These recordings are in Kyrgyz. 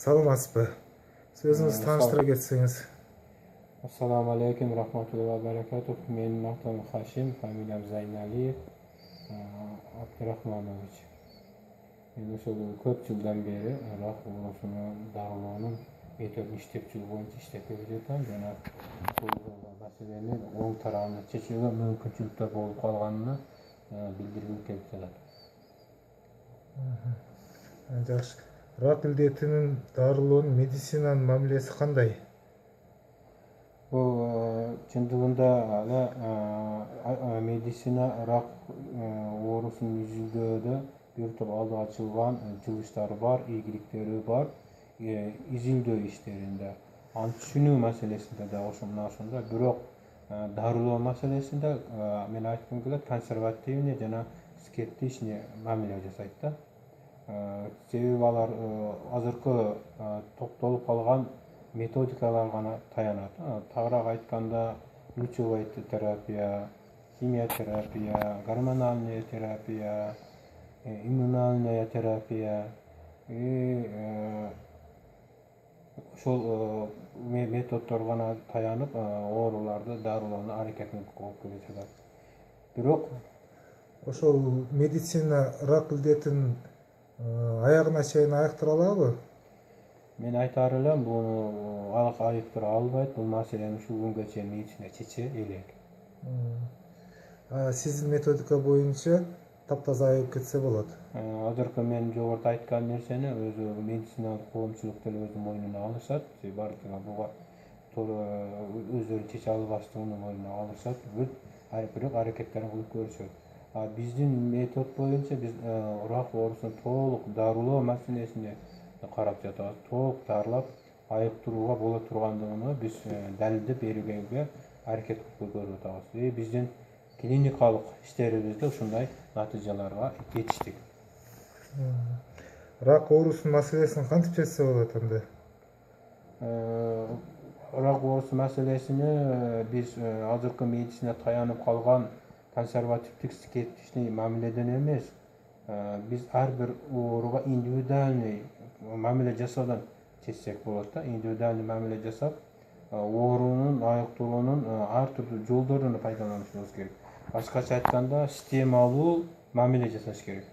Саламатсызбы. Сөзүңүздү тааныштыра кетсеңиз. Assalamu alaikum rahmatullahi wa barakatuh. Menin adım Haşim, familiyam Zaynaliyev Abdurahmanovich. Men ошол көп жылдан бeri рак оорусуна дарылоонун методун иштеп боюнча иштеп келе жатам жана бул маселени оң тарабына чечүүгө мүмкүнчүлүктөр болуп калганына билдиргим келип жатат. Жакшы. Рак илдетинин дарылоонун медицинанын мамилеси кандай? Бул чындыгында эле медицина рак оорусунун изилдөөдө бир топ алды ачылган жылыштары бар, ийгиликтери бар, изилдөө иштеринде, аны түшүнүү маселесинде да ошондой. Бирок дарылоо маселесинде мен айткым келет, консервативный жана скептичный мамиле жасайт да. Себеби алар азыркы топтолуп калган методикалар гана таянат. Тагыраак айтканда лучевой терапия, химиотерапия, гормональная терапия, иммунальная терапия ошол методдор гана таянып ооруларды дарылоону аракетин кылып келе жатат. Бирок ошол медицина рак илдетин аягына чейин аяктыра алабы? Мен айтар элем, буну айыктыра албайт. Бул маселени ушул күнгө чейин медицина чече элек. Сиздин методика боюнча таптаза айыгып кетсе болот. Азыркы мен жогоруда айткан нерсени өзү медициналык коомчулук деле өзүнүн мойнуна алышат. Бардыгы буга өздөрү чече албаштыгын мойнуна алышат. Бирок аракеттерин кылып көрүшөт. Биздин метод боюнча биз рак оорусун толук дарылоо маселесине карап жатабыз. Толук дарылап айыктырууга боло тургандыгына биз далилдеп берүүгө аракет кылып көрүп атабыз. Биздин клиникалык иштерибизде ушундай натыйжаларга жетиштик. Рак оорусунун маселесин кантип чечсе болот анда? Рак оорусу маселесини биз азыркы медицина таянып калган консервативдик скептичный мамиледен эмес, биз ар бир ооруга индивидуальный мамиле жасаудан чечсек болот да. Индивидуальный мамиле жасап, оорунун айыктыруунун ар түрдүү жолдорун пайдаланышыбыз керек. Башкача айтканда, системалуу мамиле жасаш керек.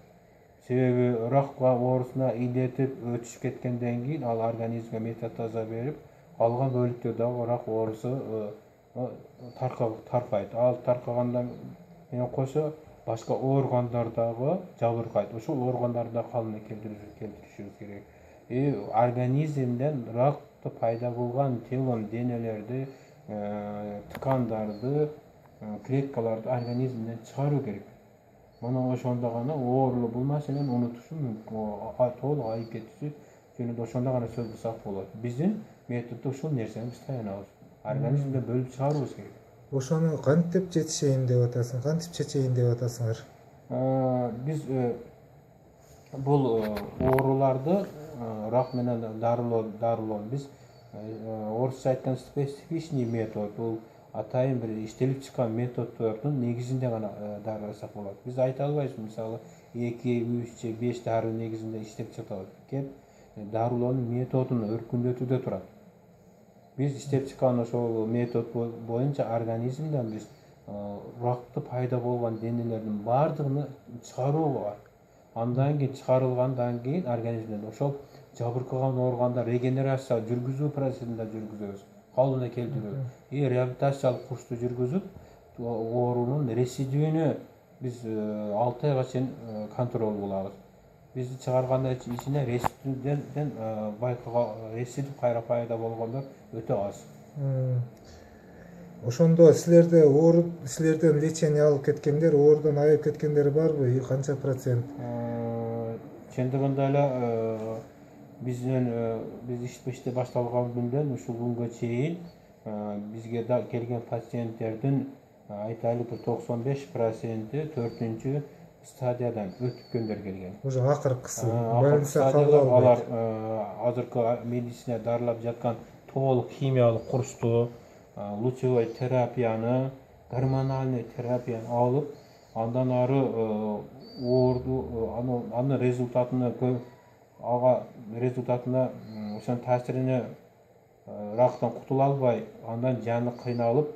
Себеби рак оорусуна илдетип өтүшүп кеткенден кийин ал организмге метастаза берип, калган бөлүктөр дагы рак оорусу таркайт. Ал таркагандан менен кошо башка органдардагы жабыркайт. Ошол органдарда калыбына келтиришибиз керек. Организмден ракты пайда болгон телон денелерди, ткандарды, клеткаларды организмден чыгаруу керек. Мына ошондо гана оорулуу бул маселени унутушу мүмкүн, толук айып кетиши жөнүндө ошондо гана сөз кылсак болот. Биздин методдо ушул нерсени биз таянабыз. Организмден бөлүп чыгарубуз керек. Ошону кантип чечейин деп атасың? Кантип чечейин деп атасыңар? Биз бул ооруларды рак менен дарылоо биз орусча айтканда специфичный метод, бул атайын бир иштелип чыккан методдордун негизинде гана дарыласак болот. Биз айта албайбыз, мисалы 2, 3 же 5 дары негизинде иштеп жатабыз. Кеп дарылоонун методун өркүндөтүүдө турат. Биз иштеп чыккан ошол метод боюнча организмден биз ракты пайда болгон денелердин бардыгын чыгаруу бар. Андан кийин чыгарылгандан кийин организмден ошол жабыркаган органдар регенерация жүргүзүү процессинде жүргүзөбүз. Калыбына келтирүү. Реабилитациялык курсту жүргүзүп, оорунун ресидүүнү биз 6 айга чейин контрол кылабыз. Бизди чыгаргандан ичинде ресидүүдөн ресидив кайра пайда болгондор өтө аз. Ошондо силерден лечение алып кеткендер, оорудан айыгып кеткендер барбы? Канча процент? Чындыгында эле биз ишти башталган күндөн ушул күнгө чейин бизге да келген пациенттердин айтайлык 95% 4-үнчү стадиядан өткөндөр келген. Уже акыркысы больница кабыл албайт. Алар азыркы медицина дарылап жаткан толук химиялык курсту, лучевой терапияны, гормональный терапияны алып, андан ары оорду анын результатына ошонун таасирине рактан кутула албай, андан жаны кыйналып,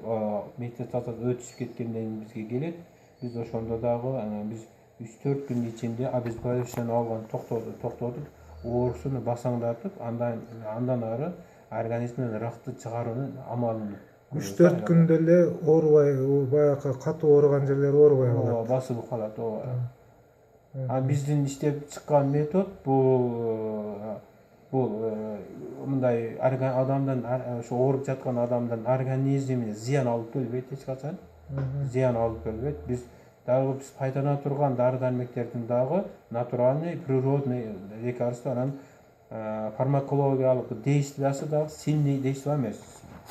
метастаза өтүшүп кеткенден бизге келет. Биз ошондо дагы биз 3-4 күн ичинде обезболивающий алган токтотуп, оорусуну басаңдатып, андан ары организмден ракты чыгаруунун амалын 3-4 күндө эле оорубай, баягы катуу ооруган жерлери оорубай калат. Басылып калат. Биздин иштеп чыккан метод бул мындай адамдын, ошо ооруп жаткан адамдын организмине зыян алып келбейт эч качан. Зыян алып келбейт. Биз пайдалана турган дары-дармектердин дагы натуральный, природный лекарство, анан фармакологиялык действиясы дагы сильный действие эмес.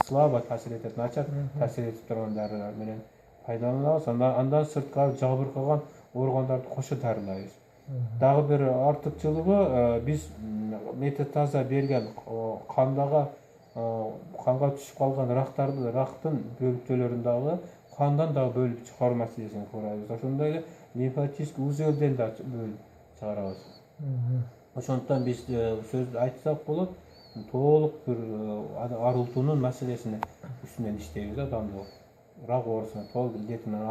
Слабо таасир этет, начар таасир этип турган дарылар менен пайдаланабыз. Андан сырткары жабыркаган органдарды кошо дарылайбыз. Дагы бир артыкчылыгы, биз метастаза берген канга түшүп калган рактын бөлүктөлөрүн дагы кандан дагы бөлүп чыгаруу маселесин карайбыз. Ошондой эле лимфатический узелден да бөлүп чыгарабыз. Ошондуктан биз сөз айтсак болот, толук бир арылтуунун маселесине үстүнөн иштейбиз адамды. Рак оорусуна толук илдетинен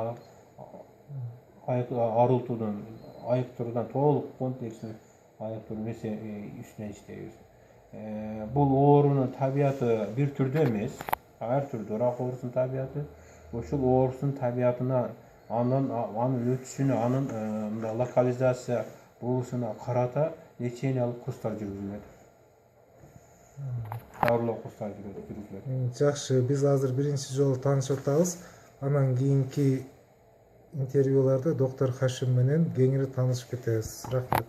арылтуудан, айыктыруудан толук комплекстүү айыктыруу үстүнөн иштейбиз. Бул оорунун табияты бир түрдүү эмес, ар түрдүү рак оорусунун табияты. Ошол оорусунун табиятына, анын өтүшүнө, анын локализация болушуна карата лечениялык курстар жүргүзүлөт. Дарылоо курстары жүргүзүлөт. Жакшы, биз азыр биринчи жолу таанышып атабыз. Анан кийинки интервьюларда доктор Хашим менен кеңири таанышып кетебиз. Рахмат.